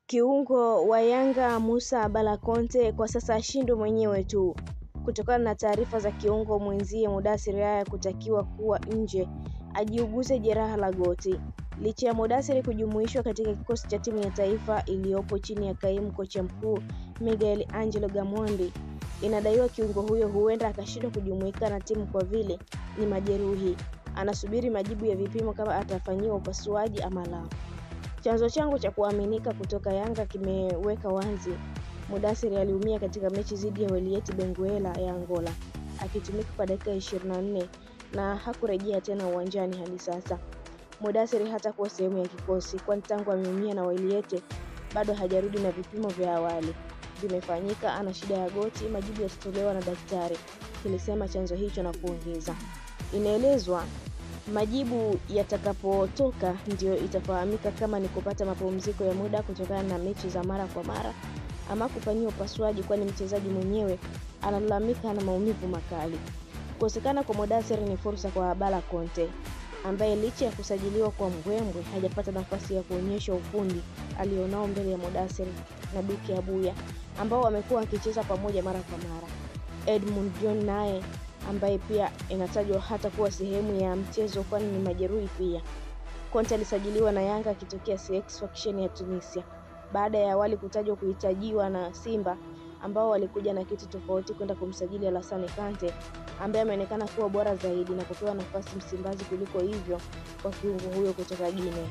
Kiungo wa Yanga Musa Bala Conte kwa sasa ashindwe mwenyewe tu kutokana na taarifa za kiungo mwenzie Mudathir Yahya kutakiwa kuwa nje ajiuguze jeraha la goti. Licha ya Mudathir kujumuishwa katika kikosi cha timu ya taifa iliyopo chini ya kaimu kocha mkuu Miguel Angel Gamondi, inadaiwa kiungo huyo huenda akashindwa kujumuika na timu kwa vile ni majeruhi. Anasubiri majibu ya vipimo kama atafanyiwa upasuaji ama la. Chanzo changu cha kuaminika kutoka Yanga kimeweka wazi Mudathir aliumia katika mechi dhidi ya Wiliete Benguela ya Angola, akitumika kwa dakika 24 na hakurejea tena uwanjani hadi sasa. Mudathir hatakuwa sehemu ya kikosi kwani tangu ameumia na Wiliete bado hajarudi na vipimo vya awali vimefanyika, ana shida ya goti, majibu yatatolewa na daktari, kilisema chanzo hicho na kuongeza. Inaelezwa majibu yatakapotoka ndio itafahamika kama ni kupata mapumziko ya muda kutokana na mechi za mara kwa mara ama kufanyiwa upasuaji, kwani mchezaji mwenyewe analalamika na maumivu makali. Kukosekana kwa Mudathir ni fursa kwa Bala Conte ambaye licha ya kusajiliwa kwa mbwembwe hajapata nafasi ya kuonyesha ufundi alionao mbele ya Mudathir na Duke Abuya ambao wamekuwa wakicheza pamoja mara kwa mara. Edmund John naye ambaye pia inatajwa hata kuwa sehemu ya mchezo kwani ni majeruhi pia. Conte alisajiliwa na Yanga akitokea CX Faction ya Tunisia baada ya awali kutajwa kuhitajiwa na Simba ambao walikuja na kitu tofauti kwenda kumsajili Alassane Kante ambaye ameonekana kuwa bora zaidi na kupewa nafasi Msimbazi kuliko hivyo kwa kiungo huyo kutoka Guinea.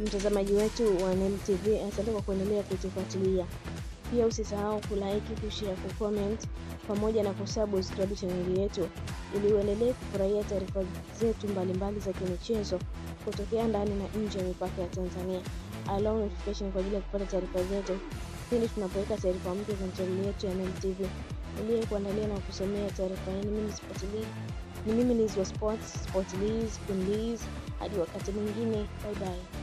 Mtazamaji wetu wa NEM TV, asante kwa kuendelea kutufuatilia. Pia usisahau kulike, kushare, kucomment pamoja na kusubscribe channel yetu ili uendelee kufurahia taarifa zetu mbalimbali za kimichezo kutokea ndani na nje ya mipaka ya Tanzania. Allow notification kwa ajili ya kupata taarifa zetu pindi tunapoweka taarifa mpya kwenye channel yetu ya NEM TV. Ili kuandalia na kusomea taarifa hii mimi ni Liz wa Sports, Sport Liz, hadi wakati mwingine. Bye bye.